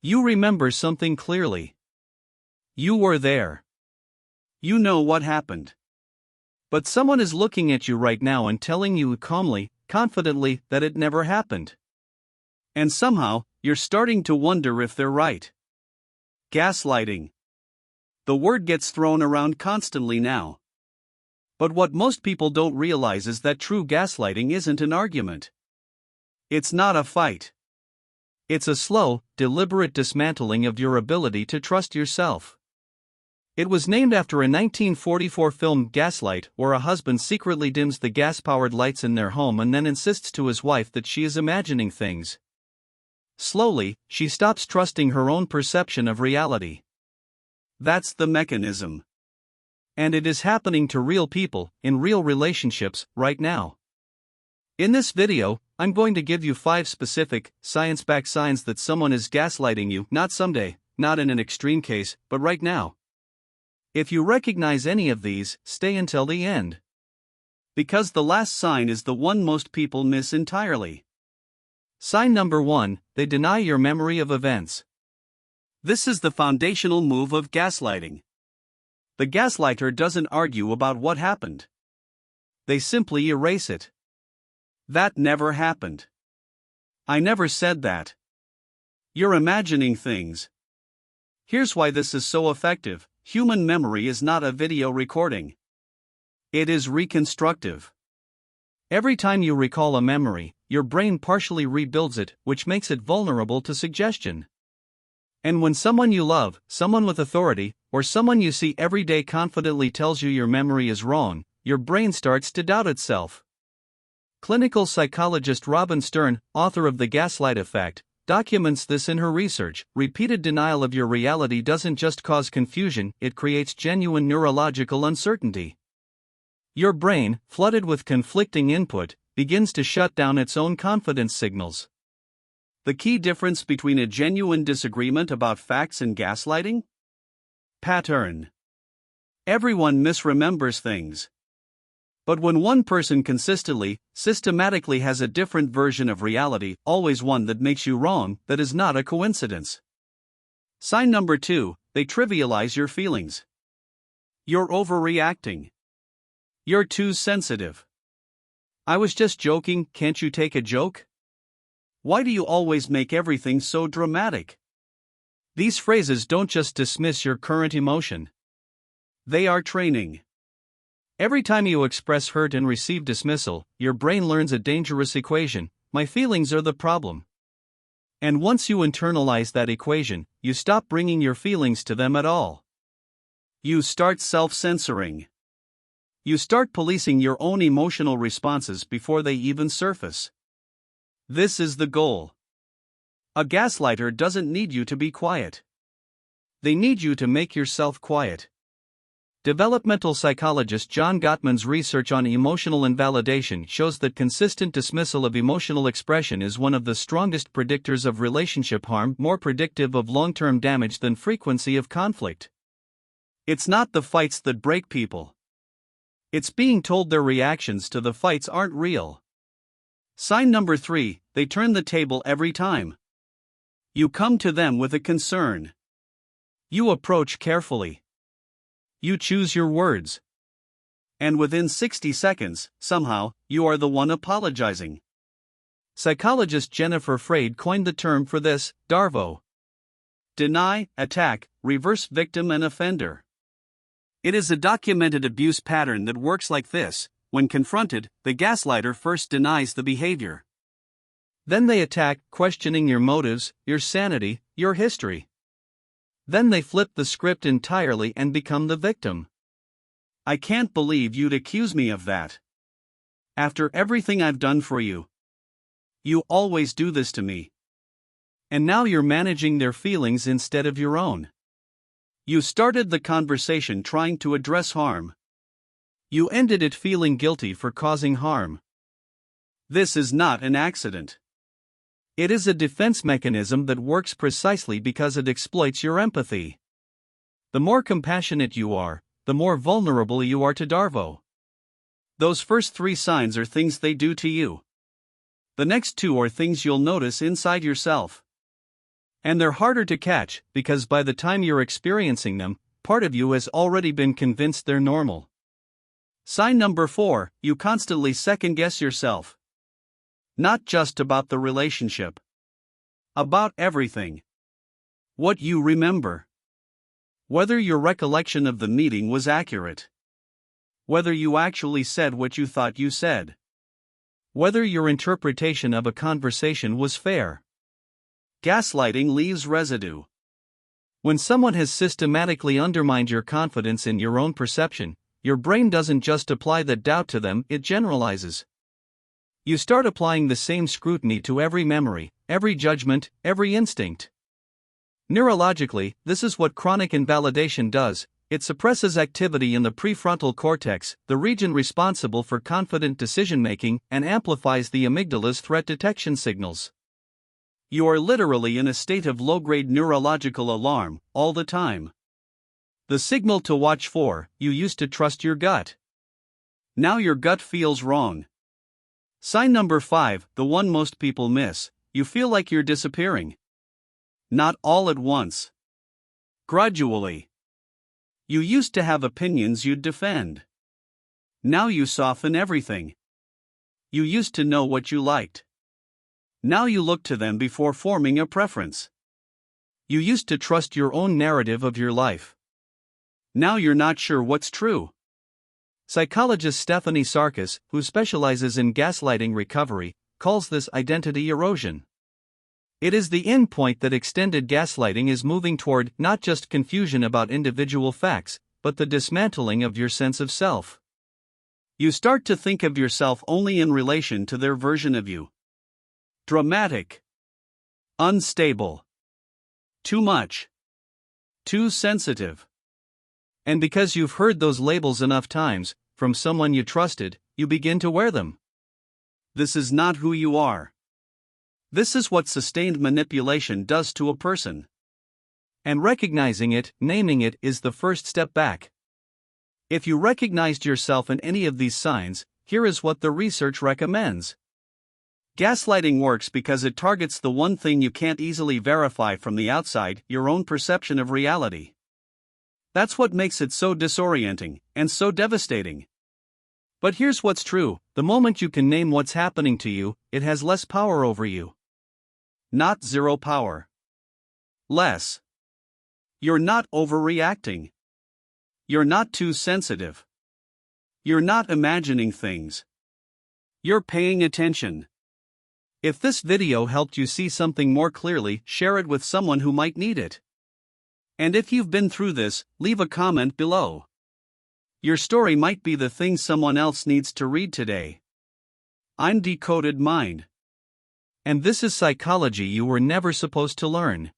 You remember something clearly. You were there. You know what happened. But someone is looking at you right now and telling you calmly, confidently, that it never happened. And somehow, you're starting to wonder if they're right. Gaslighting. The word gets thrown around constantly now. But what most people don't realize is that true gaslighting isn't an argument. It's not a fight. It's a slow, deliberate dismantling of your ability to trust yourself. It was named after a 1944 film Gaslight, where a husband secretly dims the gas-powered lights in their home and then insists to his wife that she is imagining things. Slowly, she stops trusting her own perception of reality. That's the mechanism. And it is happening to real people, in real relationships, right now. In this video, I'm going to give you 5 specific, science-backed signs that someone is gaslighting you, not someday, not in an extreme case, but right now. If you recognize any of these, stay until the end. Because the last sign is the one most people miss entirely. Sign number 1, they deny your memory of events. This is the foundational move of gaslighting. The gaslighter doesn't argue about what happened. They simply erase it. That never happened. I never said that. You're imagining things. Here's why this is so effective. Human memory is not a video recording. It is reconstructive. Every time you recall a memory, your brain partially rebuilds it, which makes it vulnerable to suggestion. And when someone you love, someone with authority, or someone you see every day confidently tells you your memory is wrong, your brain starts to doubt itself. Clinical psychologist Robin Stern, author of The Gaslight Effect, documents this in her research. Repeated denial of your reality doesn't just cause confusion, it creates genuine neurological uncertainty. Your brain, flooded with conflicting input, begins to shut down its own confidence signals. The key difference between a genuine disagreement about facts and gaslighting? Pattern. Everyone misremembers things. But when one person consistently, systematically has a different version of reality, always one that makes you wrong, that is not a coincidence. Sign number 2, they trivialize your feelings. You're overreacting. You're too sensitive. I was just joking, can't you take a joke? Why do you always make everything so dramatic? These phrases don't just dismiss your current emotion. They are training. Every time you express hurt and receive dismissal, your brain learns a dangerous equation: my feelings are the problem. And once you internalize that equation, you stop bringing your feelings to them at all. You start self-censoring. You start policing your own emotional responses before they even surface. This is the goal. A gaslighter doesn't need you to be quiet. They need you to make yourself quiet. Developmental psychologist John Gottman's research on emotional invalidation shows that consistent dismissal of emotional expression is one of the strongest predictors of relationship harm, more predictive of long-term damage than frequency of conflict. It's not the fights that break people. It's being told their reactions to the fights aren't real. Sign number 3, they turn the table every time. You come to them with a concern. You approach carefully. You choose your words. And within 60 seconds, somehow, you are the one apologizing. Psychologist Jennifer Freyd coined the term for this: DARVO. Deny, attack, reverse victim and offender. It is a documented abuse pattern that works like this: when confronted, the gaslighter first denies the behavior. Then they attack, questioning your motives, your sanity, your history. Then they flip the script entirely and become the victim. I can't believe you'd accuse me of that. After everything I've done for you. You always do this to me. And now you're managing their feelings instead of your own. You started the conversation trying to address harm. You ended it feeling guilty for causing harm. This is not an accident. It is a defense mechanism that works precisely because it exploits your empathy. The more compassionate you are, the more vulnerable you are to DARVO. Those first 3 signs are things they do to you. The next 2 are things you'll notice inside yourself. And they're harder to catch, because by the time you're experiencing them, part of you has already been convinced they're normal. Sign number 4, you constantly second-guess yourself. Not just about the relationship. About everything. What you remember. Whether your recollection of the meeting was accurate. Whether you actually said what you thought you said. Whether your interpretation of a conversation was fair. Gaslighting leaves residue. When someone has systematically undermined your confidence in your own perception, your brain doesn't just apply the doubt to them, it generalizes. You start applying the same scrutiny to every memory, every judgment, every instinct. Neurologically, this is what chronic invalidation does. It suppresses activity in the prefrontal cortex, the region responsible for confident decision-making, and amplifies the amygdala's threat detection signals. You are literally in a state of low-grade neurological alarm, all the time. The signal to watch for: you used to trust your gut. Now your gut feels wrong. Sign number 5, the one most people miss: you feel like you're disappearing. Not all at once. Gradually. You used to have opinions you'd defend. Now you soften everything. You used to know what you liked. Now you look to them before forming a preference. You used to trust your own narrative of your life. Now you're not sure what's true. Psychologist Stephanie Sarkis, who specializes in gaslighting recovery, calls this identity erosion. It is the end point that extended gaslighting is moving toward, not just confusion about individual facts, but the dismantling of your sense of self. You start to think of yourself only in relation to their version of you. Dramatic. Unstable. Too much. Too sensitive. And because you've heard those labels enough times, from someone you trusted, you begin to wear them. This is not who you are. This is what sustained manipulation does to a person. And recognizing it, naming it, is the first step back. If you recognized yourself in any of these signs, here is what the research recommends. Gaslighting works because it targets the one thing you can't easily verify from the outside: your own perception of reality. That's what makes it so disorienting, and so devastating. But here's what's true: the moment you can name what's happening to you, it has less power over you. Not zero power. Less. You're not overreacting. You're not too sensitive. You're not imagining things. You're paying attention. If this video helped you see something more clearly, share it with someone who might need it. And if you've been through this, leave a comment below. Your story might be the thing someone else needs to read today. I'm Decoded Mind. And this is psychology you were never supposed to learn.